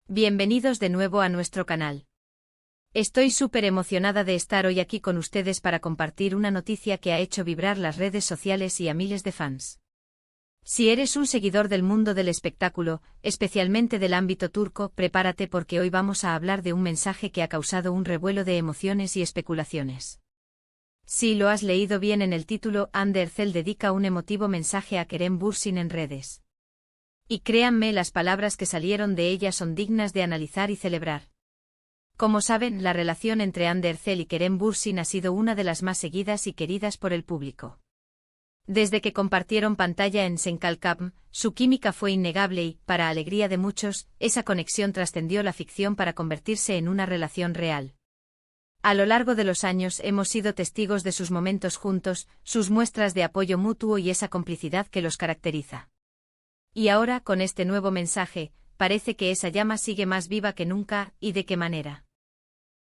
Bienvenidos de nuevo a nuestro canal. Estoy súper emocionada de estar hoy aquí con ustedes para compartir una noticia que ha hecho vibrar las redes sociales y a miles de fans. Si eres un seguidor del mundo del espectáculo, especialmente del ámbito turco, prepárate porque hoy vamos a hablar de un mensaje que ha causado un revuelo de emociones y especulaciones. Si lo has leído bien en el título, Hande Erçel dedica un emotivo mensaje a Kerem Bürsin en redes. Y créanme, las palabras que salieron de ella son dignas de analizar y celebrar. Como saben, la relación entre Hande Erçel y Kerem Bürsin ha sido una de las más seguidas y queridas por el público. Desde que compartieron pantalla en Senkalkam, su química fue innegable y, para alegría de muchos, esa conexión trascendió la ficción para convertirse en una relación real. A lo largo de los años hemos sido testigos de sus momentos juntos, sus muestras de apoyo mutuo y esa complicidad que los caracteriza. Y ahora, con este nuevo mensaje, parece que esa llama sigue más viva que nunca, ¿y de qué manera?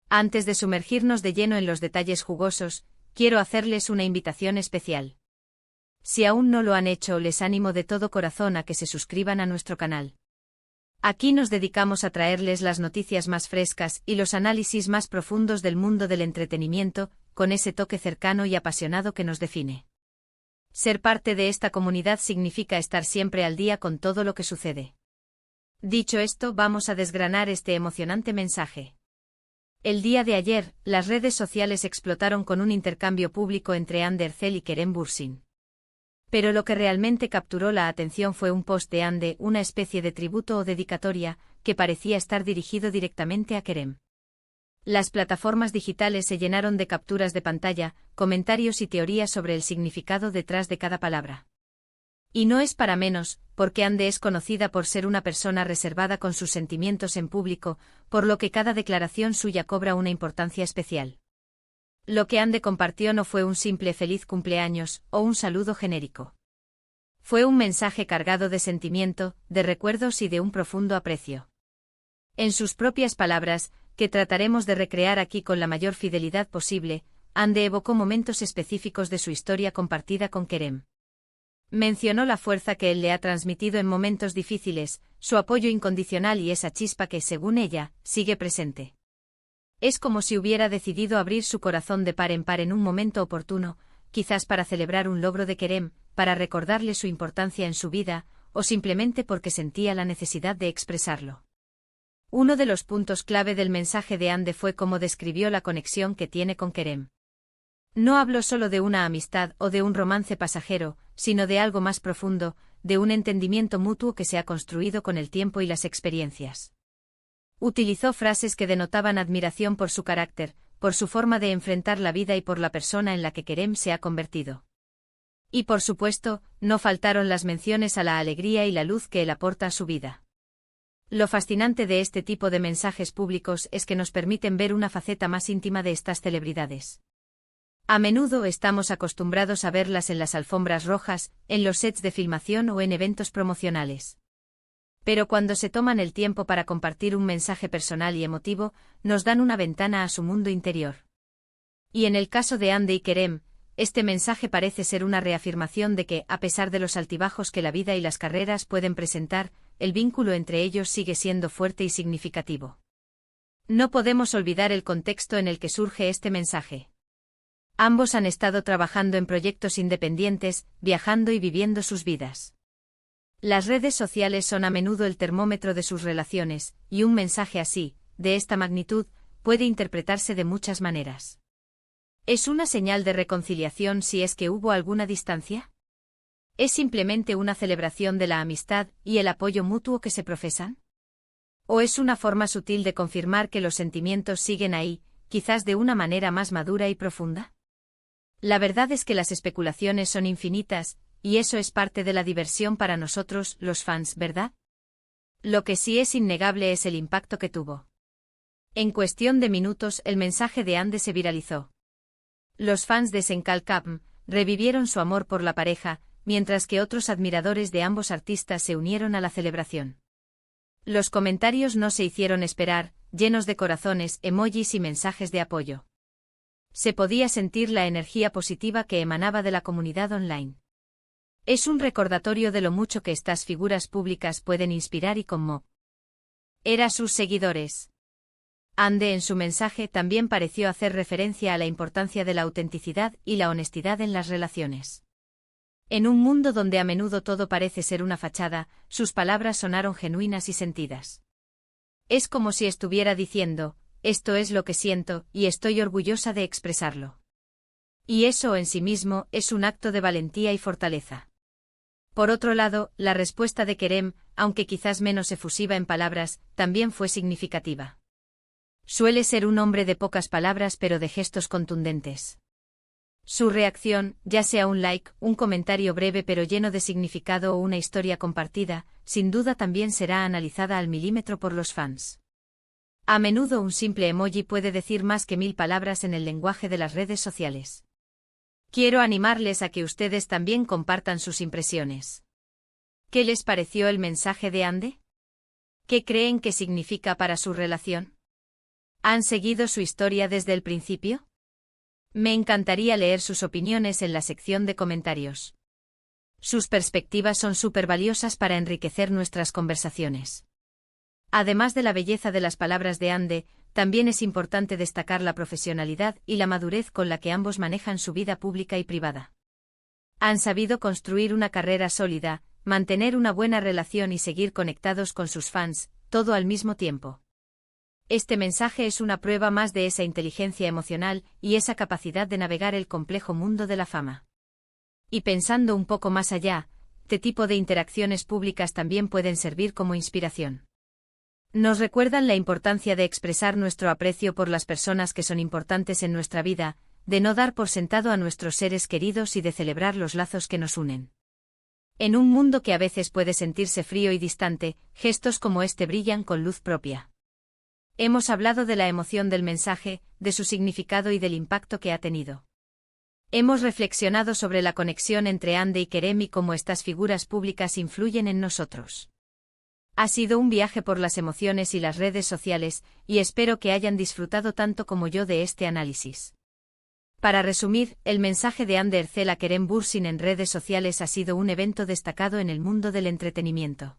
Antes de sumergirnos de lleno en los detalles jugosos, quiero hacerles una invitación especial. Si aún no lo han hecho, les animo de todo corazón a que se suscriban a nuestro canal. Aquí nos dedicamos a traerles las noticias más frescas y los análisis más profundos del mundo del entretenimiento, con ese toque cercano y apasionado que nos define. Ser parte de esta comunidad significa estar siempre al día con todo lo que sucede. Dicho esto, vamos a desgranar este emocionante mensaje. El día de ayer, las redes sociales explotaron con un intercambio público entre Hande Erçel y Kerem Bürsin. Pero lo que realmente capturó la atención fue un post de Hande, una especie de tributo o dedicatoria, que parecía estar dirigido directamente a Kerem. Las plataformas digitales se llenaron de capturas de pantalla, comentarios y teorías sobre el significado detrás de cada palabra. Y no es para menos, porque Hande es conocida por ser una persona reservada con sus sentimientos en público, por lo que cada declaración suya cobra una importancia especial. Lo que Hande compartió no fue un simple feliz cumpleaños o un saludo genérico. Fue un mensaje cargado de sentimiento, de recuerdos y de un profundo aprecio. En sus propias palabras, que trataremos de recrear aquí con la mayor fidelidad posible, Hande evocó momentos específicos de su historia compartida con Kerem. Mencionó la fuerza que él le ha transmitido en momentos difíciles, su apoyo incondicional y esa chispa que, según ella, sigue presente. Es como si hubiera decidido abrir su corazón de par en un momento oportuno, quizás para celebrar un logro de Kerem, para recordarle su importancia en su vida, o simplemente porque sentía la necesidad de expresarlo. Uno de los puntos clave del mensaje de Hande fue cómo describió la conexión que tiene con Kerem. No habló solo de una amistad o de un romance pasajero, sino de algo más profundo, de un entendimiento mutuo que se ha construido con el tiempo y las experiencias. Utilizó frases que denotaban admiración por su carácter, por su forma de enfrentar la vida y por la persona en la que Kerem se ha convertido. Y por supuesto, no faltaron las menciones a la alegría y la luz que él aporta a su vida. Lo fascinante de este tipo de mensajes públicos es que nos permiten ver una faceta más íntima de estas celebridades. A menudo estamos acostumbrados a verlas en las alfombras rojas, en los sets de filmación o en eventos promocionales. Pero cuando se toman el tiempo para compartir un mensaje personal y emotivo, nos dan una ventana a su mundo interior. Y en el caso de Hande y Kerem, este mensaje parece ser una reafirmación de que, a pesar de los altibajos que la vida y las carreras pueden presentar, el vínculo entre ellos sigue siendo fuerte y significativo. No podemos olvidar el contexto en el que surge este mensaje. Ambos han estado trabajando en proyectos independientes, viajando y viviendo sus vidas. Las redes sociales son a menudo el termómetro de sus relaciones, y un mensaje así, de esta magnitud, puede interpretarse de muchas maneras. ¿Es una señal de reconciliación si es que hubo alguna distancia? ¿Es simplemente una celebración de la amistad y el apoyo mutuo que se profesan? ¿O es una forma sutil de confirmar que los sentimientos siguen ahí, quizás de una manera más madura y profunda? La verdad es que las especulaciones son infinitas, y eso es parte de la diversión para nosotros, los fans, ¿verdad? Lo que sí es innegable es el impacto que tuvo. En cuestión de minutos, el mensaje de Hande se viralizó. Los fans de Senkalkam revivieron su amor por la pareja, mientras que otros admiradores de ambos artistas se unieron a la celebración. Los comentarios no se hicieron esperar, llenos de corazones, emojis y mensajes de apoyo. Se podía sentir la energía positiva que emanaba de la comunidad online. Es un recordatorio de lo mucho que estas figuras públicas pueden inspirar y conmover. Era sus seguidores. Ande en su mensaje también pareció hacer referencia a la importancia de la autenticidad y la honestidad en las relaciones. En un mundo donde a menudo todo parece ser una fachada, sus palabras sonaron genuinas y sentidas. Es como si estuviera diciendo, esto es lo que siento, y estoy orgullosa de expresarlo. Y eso en sí mismo es un acto de valentía y fortaleza. Por otro lado, la respuesta de Kerem, aunque quizás menos efusiva en palabras, también fue significativa. Suele ser un hombre de pocas palabras pero de gestos contundentes. Su reacción, ya sea un like, un comentario breve pero lleno de significado o una historia compartida, sin duda también será analizada al milímetro por los fans. A menudo un simple emoji puede decir más que 1000 palabras en el lenguaje de las redes sociales. Quiero animarles a que ustedes también compartan sus impresiones. ¿Qué les pareció el mensaje de Ande? ¿Qué creen que significa para su relación? ¿Han seguido su historia desde el principio? Me encantaría leer sus opiniones en la sección de comentarios. Sus perspectivas son súper valiosas para enriquecer nuestras conversaciones. Además de la belleza de las palabras de Ande, también es importante destacar la profesionalidad y la madurez con la que ambos manejan su vida pública y privada. Han sabido construir una carrera sólida, mantener una buena relación y seguir conectados con sus fans, todo al mismo tiempo. Este mensaje es una prueba más de esa inteligencia emocional y esa capacidad de navegar el complejo mundo de la fama. Y pensando un poco más allá, este tipo de interacciones públicas también pueden servir como inspiración. Nos recuerdan la importancia de expresar nuestro aprecio por las personas que son importantes en nuestra vida, de no dar por sentado a nuestros seres queridos y de celebrar los lazos que nos unen. En un mundo que a veces puede sentirse frío y distante, gestos como este brillan con luz propia. Hemos hablado de la emoción del mensaje, de su significado y del impacto que ha tenido. Hemos reflexionado sobre la conexión entre Ande y Kerem y cómo estas figuras públicas influyen en nosotros. Ha sido un viaje por las emociones y las redes sociales, y espero que hayan disfrutado tanto como yo de este análisis. Para resumir, el mensaje de Ande Erçel a Kerem Bürsin en redes sociales ha sido un evento destacado en el mundo del entretenimiento.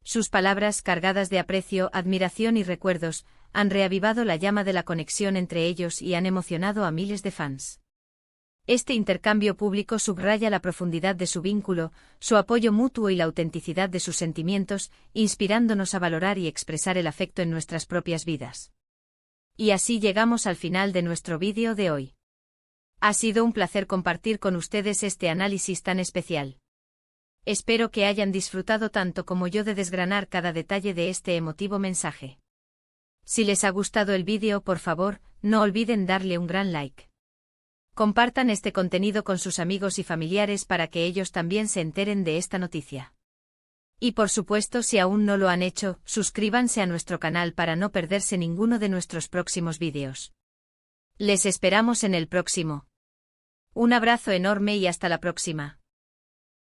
Sus palabras, cargadas de aprecio, admiración y recuerdos, han reavivado la llama de la conexión entre ellos y han emocionado a miles de fans. Este intercambio público subraya la profundidad de su vínculo, su apoyo mutuo y la autenticidad de sus sentimientos, inspirándonos a valorar y expresar el afecto en nuestras propias vidas. Y así llegamos al final de nuestro vídeo de hoy. Ha sido un placer compartir con ustedes este análisis tan especial. Espero que hayan disfrutado tanto como yo de desgranar cada detalle de este emotivo mensaje. Si les ha gustado el vídeo, por favor, no olviden darle un gran like. Compartan este contenido con sus amigos y familiares para que ellos también se enteren de esta noticia. Y por supuesto, si aún no lo han hecho, suscríbanse a nuestro canal para no perderse ninguno de nuestros próximos vídeos. Les esperamos en el próximo. Un abrazo enorme y hasta la próxima.